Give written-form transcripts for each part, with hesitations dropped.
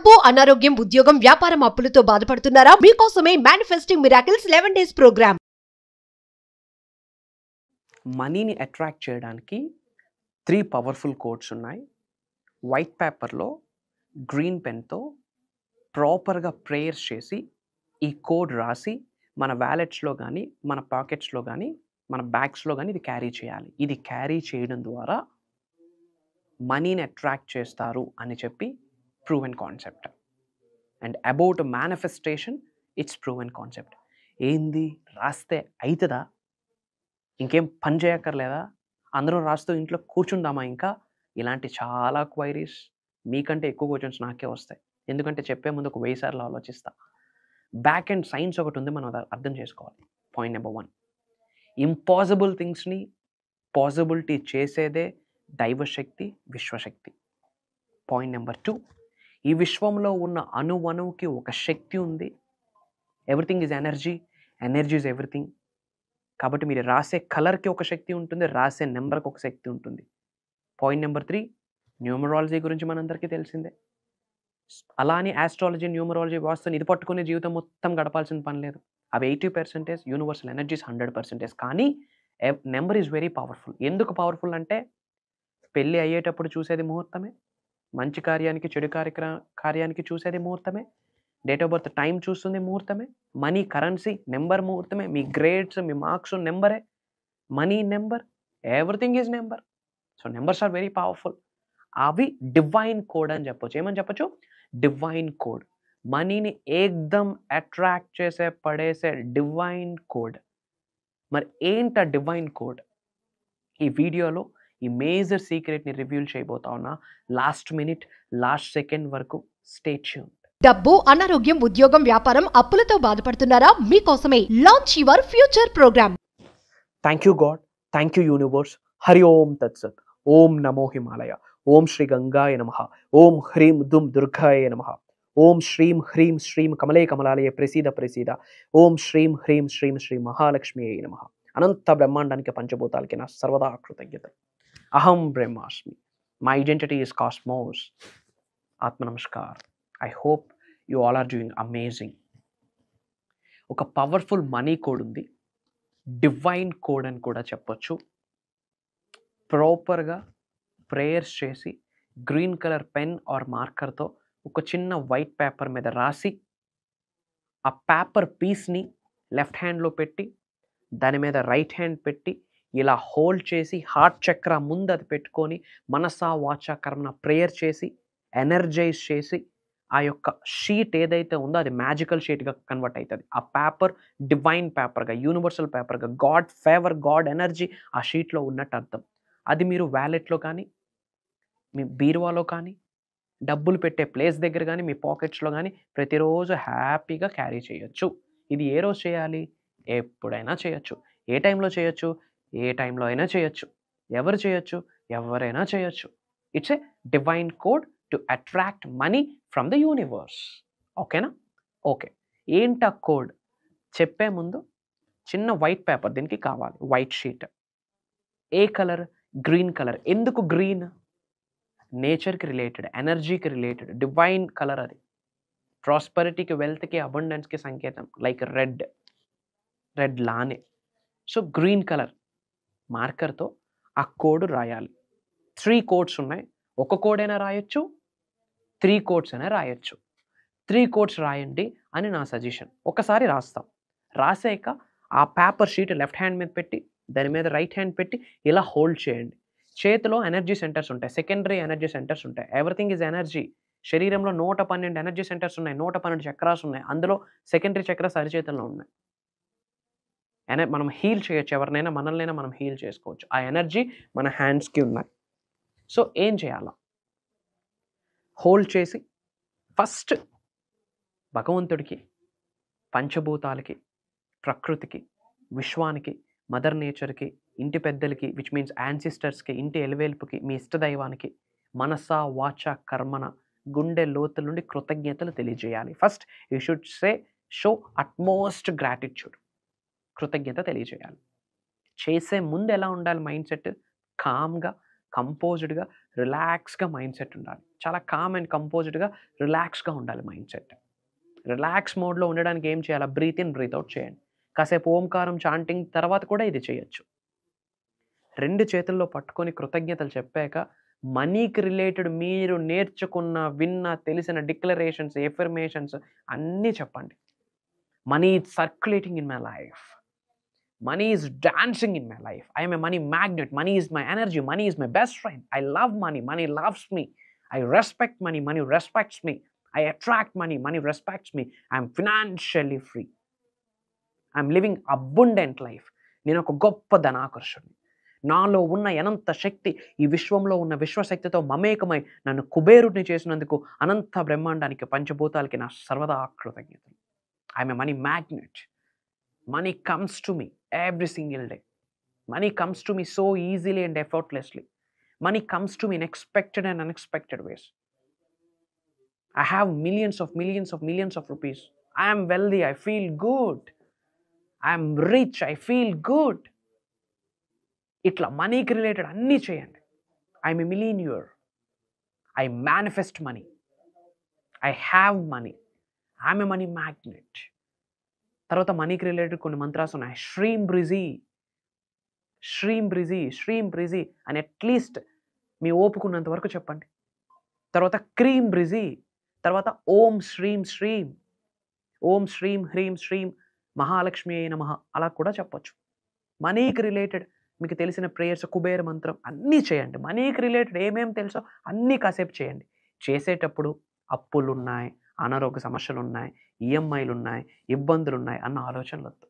డబ్బు, అనారోగ్యం, ఉద్యోగం, వ్యాపారం, అప్పులతో బాధపడుతున్నారా? మీకోసమే మేనిఫెస్టింగ్ మిరాకిల్స్ 11 days ప్రోగ్రామ్. మనీని అట్రాక్ట్ చేయడానికి 3 పవర్ఫుల్ కోడ్స్ ఉన్నాయి. వైట్ పేపర్లో గ్రీన్ పెన్తో ప్రాపర్గా ప్రేయర్స్ చేసి ఈ కోడ్ రాసి మన వ్యాలెట్స్లో కానీ, మన పాకెట్స్లో కానీ, మన బ్యాగ్స్లో కానీ ఇది క్యారీ చేయాలి. ఇది క్యారీ చేయడం ద్వారా మనీని అట్రాక్ట్ చేస్తారు అని చెప్పి proven concept. And about manifestation, it's proven concept. ఏంది రాస్తే అవుతుందా? ఇంకేం పని చేయక్కర్లేదా? అందరం రాస్తూ ఇంట్లో కూర్చుందామా? ఇంకా ఇలాంటి చాలా క్వైరీస్ మీకంటే ఎక్కువ క్వశ్చన్స్ నాకే వస్తాయి. ఎందుకంటే చెప్పే ముందు ఒక 1000 సార్లు ఆలోచిస్తా. బ్యాక్ అండ్ సైన్స్ ఒకటి ఉంది, మనం అర్థం చేసుకోవాలి. పాయింట్ నెంబర్ 1, ఇంపాసిబుల్ థింగ్స్ని పాసిబిలిటీ చేసేదే దైవశక్తి, విశ్వశక్తి. పాయింట్ నెంబర్ 2, ఈ విశ్వంలో ఉన్న అణువుకి ఒక శక్తి ఉంది. Everything is energy, energy is everything. కాబట్టి మీరు రాసే కలర్కి ఒక శక్తి ఉంటుంది, రాసే నెంబర్కి ఒక శక్తి ఉంటుంది. పాయింట్ నెంబర్ 3, న్యూమరాలజీ గురించి మనందరికీ తెలిసిందే. అలానే ఆస్ట్రాలజీ, న్యూమరాలజీ, వాస్తుని ఇది పట్టుకునే జీవితం మొత్తం గడపాల్సిన పని లేదు. అవి 80%, యూనివర్సల్ ఎనర్జీస్ 100%. కానీ నెంబర్ ఈజ్ వెరీ పవర్ఫుల్. ఎందుకు పవర్ఫుల్ అంటే పెళ్ళి అయ్యేటప్పుడు చూసేది ముహూర్తమే, మంచి కార్యానికి చెడు కార్యానికి చూసేది ముహూర్తమే, డేట్ ఆఫ్ బర్త్ టైం చూస్తుంది ముహూర్తమే, మనీ కరెన్సీ నెంబర్ ముహూర్తమే, మీ గ్రేడ్స్, మీ మార్క్స్ నెంబరే, money number, everything is number. So numbers are very powerful. అవి డివైన్ కోడ్ అని చెప్పొచ్చు. ఏమని చెప్పొచ్చు? Divine code. మనీని ఏకదం అట్రాక్ట్ చేసే పడేసే డివైన్ కోడ్. మరి ఏంట డివైన్ కోడ్? ఈ వీడియోలో ఈ మేజర్ సీక్రెట్ని రివీల్ చేయబోతా ఉన్నా. లాస్ట్ మినిట్, లాస్ట్ సెకండ్ వరకు స్టే ట్యూన్డ్. డబ్బు, అనారోగ్యం, ఉద్యోగం, వ్యాపారం, అప్పులతో బాధపడుతున్నారా? మీకోసమే launch your future programme. Thank you God, thank you universe. Hari Om తత్సత్. ఓం నమో హిమాలయ. ఓం శ్రీ గంగాయ నమః. ఓం హ్రీం దుం దుర్గాయ నమః. ఓం శ్రీం హ్రీం శ్రీం కమలే కమలాలయ ప్రసీద ప్రసీద. ఓం శ్రీం హ్రీం శ్రీం శ్రీ మహాలక్ష్మియే నమః. అనంత బ్రహ్మాండానికి, పంచభూతాలకి నా సర్వదా కృతజ్ఞత. అహం బ్రహ్మాస్మి. My identity is cosmos. ఆత్మ నమస్కార్. I hope you all are doing amazing. ఒక పవర్ఫుల్ మనీ కోడ్ ఉంది, డివైన్ కోడ్ అని కూడా చెప్పొచ్చు. ప్రాపర్గా ప్రేయర్స్ చేసి గ్రీన్ కలర్ పెన్ ఆర్ మార్కర్తో ఒక చిన్న వైట్ పేపర్ మీద రాసి ఆ పేపర్ పీస్ని లెఫ్ట్ హ్యాండ్లో పెట్టి దాని మీద రైట్ హ్యాండ్ పెట్టి ఇలా హోల్డ్ చేసి హార్ట్ చక్ర ముందు అది పెట్టుకొని మనసా వాచా కర్మన ప్రేయర్ చేసి ఎనర్జైజ్ చేసి ఆ యొక్క షీట్ ఏదైతే ఉందో అది మ్యాజికల్ షీట్గా కన్వర్ట్ అవుతుంది. ఆ పేపర్ డివైన్ పేపర్గా, యూనివర్సల్ పేపర్గా, గాడ్ ఫేవర్, గాడ్ ఎనర్జీ ఆ షీట్లో ఉన్నట్టు అర్థం. అది మీరు వ్యాలెట్లో కానీ, మీ బీరువాలో కానీ, డబ్బులు పెట్టే ప్లేస్ దగ్గర కానీ, మీ పాకెట్స్లో కానీ ప్రతిరోజు హ్యాపీగా క్యారీ చేయొచ్చు. ఇది ఏ రోజు చేయాలి? ఎప్పుడైనా చేయొచ్చు. ఏ టైంలో చేయొచ్చు? ఏ టైంలో అయినా చేయొచ్చు. ఎవరు చేయొచ్చు? ఎవరైనా చేయొచ్చు. It's a divine code to attract money from the universe. ఓకేనా? ఓకే. ఏంటా కోడ్ చెప్పే ముందు చిన్న వైట్ పేపర్ దీనికి కావాలి, వైట్ షీట్. ఏ కలర్? Green colour. ఎందుకు గ్రీన్? నేచర్కి రిలేటెడ్, ఎనర్జీకి రిలేటెడ్ డివైన్ కలర్ అది. ప్రాస్పరిటీకి, వెల్త్కి, అబండెన్స్కి సంకేతం. లైక్ రెడ్ లానే. సో గ్రీన్ కలర్ మార్కర్తో ఆ కోడ్ రాయాలి. 3 కోడ్స్ ఉన్నాయి. ఒక కోడ్ అయినా రాయొచ్చు, 3 కోడ్స్ అయినా రాయొచ్చు. 3 కోడ్స్ రాయండి అని నా సజెషన్. ఒకసారి రాస్తాం. రాసాక ఆ పేపర్ షీట్ లెఫ్ట్ హ్యాండ్ మీద పెట్టి దాని మీద రైట్ హ్యాండ్ పెట్టి ఇలా హోల్డ్ చేయండి. చేతిలో ఎనర్జీ సెంటర్స్ ఉంటాయి, సెకండరీ ఎనర్జీ సెంటర్స్ ఉంటాయి. Everything is energy. శరీరంలో 112 ఎనర్జీ సెంటర్స్ ఉన్నాయి, 112 చక్రాస్ ఉన్నాయి. అందులో సెకండరీ చక్రాస్ అరిచేతుల్లో ఉన్నాయి. మనం హీల్ చేయొచ్చు. ఎవరినైనా, మనల్నైనా మనం హీల్ చేసుకోవచ్చు. ఆ ఎనర్జీ మన హ్యాండ్స్కి ఉన్నాయి. సో ఏం చేయాలా? హోల్డ్ చేసి ఫస్ట్ భగవంతుడికి, పంచభూతాలకి, ప్రకృతికి, విశ్వానికి, మదర్ నేచర్కి, ఇంటి పెద్దలకి, విచ్ మీన్స్ యాన్సిస్టర్స్కి, ఇంటి ఎలివేల్పుకి, మీ ఇష్టదైవానికి మనస వాచ కర్మన గుండె లోతుల నుండి కృతజ్ఞతలు తెలియజేయాలి. First you should show utmost gratitude. కృతజ్ఞత తెలియజేయాలి. చేసే ముందు ఎలా ఉండాలి మైండ్ సెట్? కామ్గా, కంపోజ్డ్గా, రిలాక్స్గా మైండ్ సెట్ ఉండాలి. చాలా కామ్ అండ్ కంపోజ్డ్గా రిలాక్స్గా ఉండాలి మైండ్ సెట్. రిలాక్స్ మోడ్లో ఉండడానికి ఏం చేయాలి? బ్రీత్ ఇన్ బ్రీత్ అవుట్ చేయండి. కాసేపు ఓంకారం చాంటింగ్ తర్వాత కూడా ఇది చేయొచ్చు. 2 చేతుల్లో పట్టుకొని కృతజ్ఞతలు చెప్పాక మనీకి రిలేటెడ్ మీరు నేర్చుకున్న, విన్న, తెలిసిన డిక్లరేషన్స్, ఎఫర్మేషన్స్ అన్నీ చెప్పండి. Money is circulating in my life. Money is dancing in my life. I am a money magnet. Money is my energy. Money is my best friend. I love money. Money loves me. I respect money. Money respects me. I attract money. Money respects me. I am financially free. I am living abundant life. నేను ఒక గొప్ప ధనాకర్షుడిని. నాలో ఉన్న అనంత శక్తి ఈ విశ్వంలో ఉన్న విశ్వశక్తితో మమేకమై నన్ను కుబేరుడిని చేసినందుకు అనంత బ్రహ్మాండానికి, పంచభూతాలకి నా సర్వదా కృతజ్ఞతలు. I am a money magnet. Money comes to me every single day. Money comes to me so easily and effortlessly. Money comes to me in expected and unexpected ways. I have millions of rupees. I am wealthy. I feel good. I am rich. I feel good. Itla money related anni cheyandi. I am a millionaire. I manifest money. I have money. I am a money magnet. తర్వాత మనీకి related కొన్ని mantras ఉన్నాయి. శ్రీం బ్రిజీ అని at least మీ ఓపుకున్నంత వరకు చెప్పండి. తర్వాత cream బ్రిజీ, తర్వాత ఓం శ్రీం హ్రీం శ్రీం మహాలక్ష్మి అయిన నమః అలా కూడా చెప్పొచ్చు. మనీకి రిలేటెడ్ మీకు తెలిసిన ప్రేయర్స్, కుబేర మంత్రం అన్నీ చేయండి. మనీకి రిలేటెడ్ ఏమేమి తెలుసో అన్నీ కాసేపు చేయండి. చేసేటప్పుడు అప్పులు ఉన్నాయి, అనారోగ్య సమస్యలు ఉన్నాయి, ఈఎంఐలు ఉన్నాయి, ఇబ్బందులు ఉన్నాయి అన్న ఆలోచనలు వద్దు.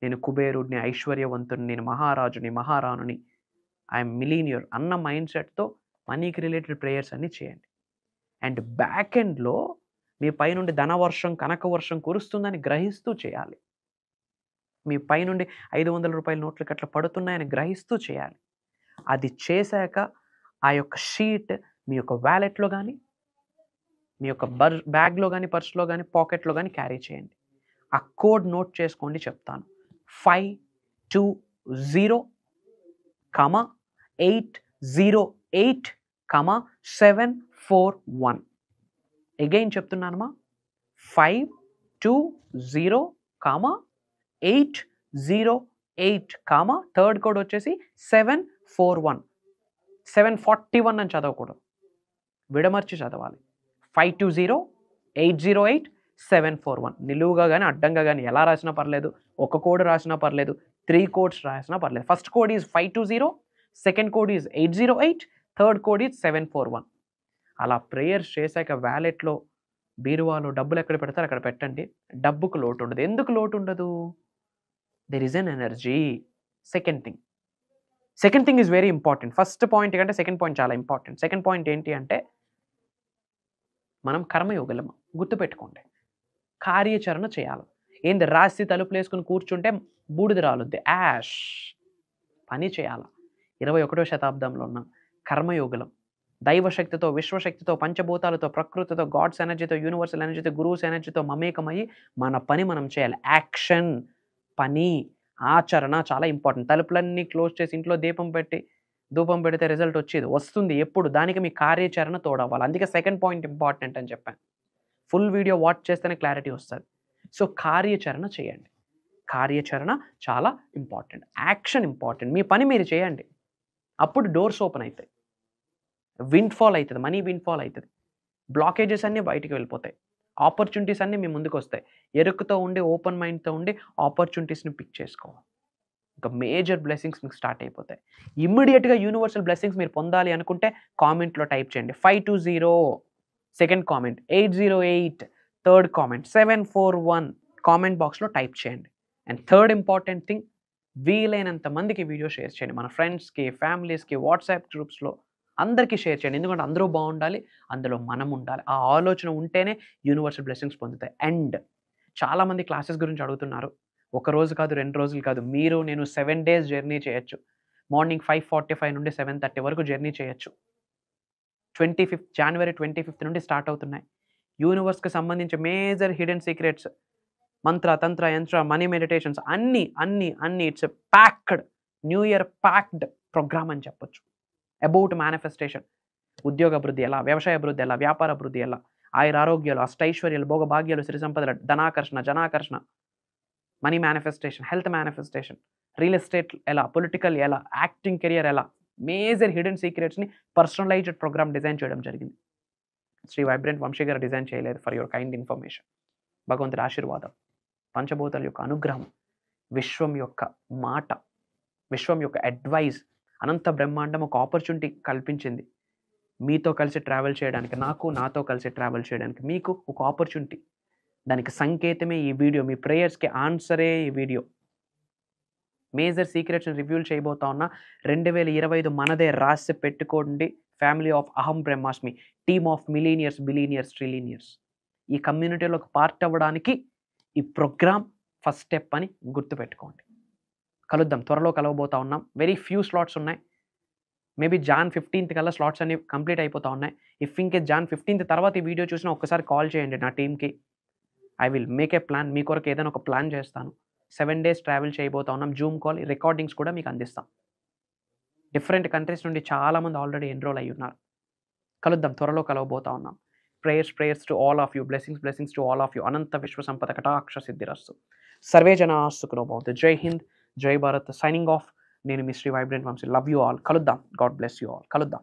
నేను కుబేరుడిని, ఐశ్వర్యవంతుని, నేను మహారాజుని, మహారాణుని, ఐఎమ్ మిలీనియర్ అన్న మైండ్ సెట్తో మనీకి రిలేటెడ్ ప్రేయర్స్ అన్నీ చేయండి. అండ్ బ్యాక్ ఎండ్లో మీ పైనుండి ధనవర్షం, కనక వర్షం కురుస్తుందని గ్రహిస్తూ చేయాలి. మీ పైనుండి 500 రూపాయల నోట్లు అట్లా పడుతున్నాయని గ్రహిస్తూ చేయాలి. అది చేశాక ఆ యొక్క షీట్ మీ యొక్క వ్యాలెట్లో కానీ, మీ యొక్క బ్యాగ్లో కానీ, పర్స్లో కానీ, పాకెట్లో కానీ క్యారీ చేయండి. ఆ కోడ్ నోట్ చేసుకోండి, చెప్తాను. 520,808,741. అగైన్ చెప్తున్నానమ్మా, 520,808, థర్డ్ కోడ్ వచ్చేసి 741. 741 అని చదవకూడదు, విడమర్చి చదవాలి. 520,808,741. నిలువుగా కానీ అడ్డంగా కానీ ఎలా రాసినా పర్లేదు, ఒక కోడ్ రాసినా పర్లేదు, 3 కోడ్స్ రాసినా పర్లేదు. First code is 520, second code is 808, third code is 741. అలా ప్రేయర్స్ చేశాక వ్యాలెట్లో, బీరువాలో డబ్బులు ఎక్కడ పెడతారు అక్కడ పెట్టండి. డబ్బుకు లోటు ఉండదు. ఎందుకు లోటు ఉండదు? There is N energy. Second thing is very important. First point కంటే సెకండ్ పాయింట్ చాలా ఇంపార్టెంట్. సెకండ్ పాయింట్ ఏంటి అంటే, మనం కర్మయోగులము, గుర్తుపెట్టుకోండి. కార్యాచరణ చేయాలి. ఏంది రాసి తలుపులు వేసుకుని కూర్చుంటే బూడిద రాలుద్ది, యాష్. పని చేయాలి. 21వ శతాబ్దంలో ఉన్నాం. కర్మయోగులం. దైవశక్తితో, విశ్వశక్తితో, పంచభూతాలతో, ప్రకృతితో, గాడ్స్ ఎనర్జీతో, యూనివర్సల్ ఎనర్జీతో, గురువుస్ ఎనర్జీతో మమేకమయ్యి మన పని మనం చేయాలి. యాక్షన్, పని, ఆచరణ చాలా ఇంపార్టెంట్. తలుపులన్నీ క్లోజ్ చేసి ఇంట్లో ధూపం పెడితే రిజల్ట్ వస్తుంది ఎప్పుడు? దానికి మీ కార్యాచరణ తోడవ్వాలి. అందుకే సెకండ్ పాయింట్ ఇంపార్టెంట్ అని చెప్పాను. ఫుల్ వీడియో వాచ్ చేస్తేనే క్లారిటీ వస్తుంది. సో కార్యాచరణ చేయండి. కార్యాచరణ చాలా ఇంపార్టెంట్. Action important. మీ పని మీరు చేయండి. అప్పుడు డోర్స్ ఓపెన్ అవుతాయి. విండ్ఫాల్ అవుతుంది, మనీ విండ్ఫాల్ అవుతుంది. బ్లాకేజెస్ అన్నీ బయటికి వెళ్ళిపోతాయి. ఆపర్చునిటీస్ అన్నీ మీ ముందుకు వస్తాయి. ఎరుకుతో ఉండి, ఓపెన్ మైండ్తో ఉండి ఆపర్చునిటీస్ని పిక్ చేసుకోవాలి. ఇంకా మేజర్ బ్లెస్సింగ్స్ మీకు స్టార్ట్ అయిపోతాయి. ఇమ్మీడియట్గా యూనివర్సల్ బ్లెస్సింగ్స్ మీరు పొందాలి అనుకుంటే కామెంట్లో టైప్ చేయండి. 520 second comment, 808 third comment, 741 comment బాక్స్లో టైప్ చేయండి. అండ్ థర్డ్ ఇంపార్టెంట్ థింగ్, వీలైనంత మందికి వీడియో షేర్ చేయండి. మన ఫ్రెండ్స్కి, ఫ్యామిలీస్కి, వాట్సాప్ గ్రూప్స్లో అందరికీ షేర్ చేయండి. ఎందుకంటే అందరూ బాగుండాలి, అందులో మనం ఉండాలి. ఆ ఆలోచన ఉంటేనే యూనివర్సల్ బ్లెస్సింగ్స్ పొందుతాయి. అండ్ చాలామంది క్లాసెస్ గురించి అడుగుతున్నారు. ఒక రోజు కాదు, 2 రోజులు కాదు, మీరు నేను 7 days జర్నీ చేయొచ్చు. మార్నింగ్ 5:45 నుండి 7:30 వరకు జర్నీ చేయొచ్చు. January 25th నుండి స్టార్ట్ అవుతున్నాయి. యూనివర్స్కి సంబంధించి మేజర్ హిడెన్ సీక్రెట్స్, మంత్ర, తంత్ర, యంత్ర, మనీ మెడిటేషన్స్ అన్నీ it's packed, new year packed program అని చెప్పొచ్చు. About manifestation. ఉద్యోగ అభివృద్ధి ఎలా, వ్యవసాయ అభివృద్ధి ఎలా, వ్యాపార అభివృద్ధి ఎలా, ఆయురారోగ్యాలు, అష్టైశ్వర్యాలు, భోగభాగ్యాలు, సిరి సంపదలు, ధనాకర్షణ, జనాకర్షణ, money manifestation, health manifestation, real estate ఎలా, పొలిటికల్ ఎలా, యాక్టింగ్ కెరియర్ ఎలా, మేజర్ హిడెన్ సీక్రెట్స్ని పర్సనలైజ్డ్ ప్రోగ్రామ్ డిజైన్ చేయడం జరిగింది. శ్రీ వైబ్రెంట్ వంశీ గారు డిజైన్ చేయలేదు. For your kind information. భగవంతుడి ఆశీర్వాదం, పంచభూతాల యొక్క అనుగ్రహం, విశ్వం యొక్క మాట, విశ్వం యొక్క అడ్వైజ్, అనంత బ్రహ్మాండం ఒక ఆపర్చునిటీ కల్పించింది మీతో కలిసి ట్రావెల్ చేయడానికి, నాతో కలిసి ట్రావెల్ చేయడానికి, మీకు ఒక ఆపర్చునిటీ. దానికి సంకేతమే ఈ వీడియో, మీ ప్రేయర్స్కి ఆన్సరే ఈ వీడియో. మేజర్ సీక్రెట్స్ని రివ్యూల్ చేయబోతా ఉన్నా. 2025 మనదే, రాసి పెట్టుకోండి. ఫ్యామిలీ ఆఫ్ అహం బ్రహ్మాస్మి, టీమ్ ఆఫ్ మిలీనియర్స్, బిలీనియర్స్, ట్రిలీనియర్స్. ఈ కమ్యూనిటీలో ఒక పార్ట్ అవ్వడానికి ఈ ప్రోగ్రామ్ ఫస్ట్ స్టెప్ అని గుర్తుపెట్టుకోండి. కలుద్దాం, త్వరలో కలవబోతా ఉన్నాం. వెరీ ఫ్యూ స్లాట్స్ ఉన్నాయి. మేబీ జాన్ 15th కల్లా స్లాట్స్ అన్ని కంప్లీట్ అయిపోతా ఉన్నాయి. ఇఫ్ ఇంకే జాన్ 15th తర్వాత ఈ వీడియో చూసినా ఒక్కసారి కాల్ చేయండి నా టీమ్కి. I will make a plan, మీ కొరకు ఏదైనా ఒక ప్లాన్ చేస్తాను. 7 days ట్రావెల్ చేయబోతా ఉన్నాం. జూమ్ కాల్ రికార్డింగ్స్ కూడా మీకు అందిస్తాం. డిఫరెంట్ కంట్రీస్ నుండి చాలామంది ఆల్రెడీ ఎన్రోల్ అయ్యి ఉన్నారు. కలుద్దాం, త్వరలో కలవబోతా ఉన్నాం. Prayers to all of you, blessings to all of you. అనంత విశ్వ సంపద కటాక్ష సిద్ధిరస్సు. సర్వే జనా సుఖినో భవంతు. జై హింద్, జై భారత్. Signing off. నేను మీ Shri vibrant Vamshi. Love you all. కలుద్దాం. God bless you all. కలుద్దాం.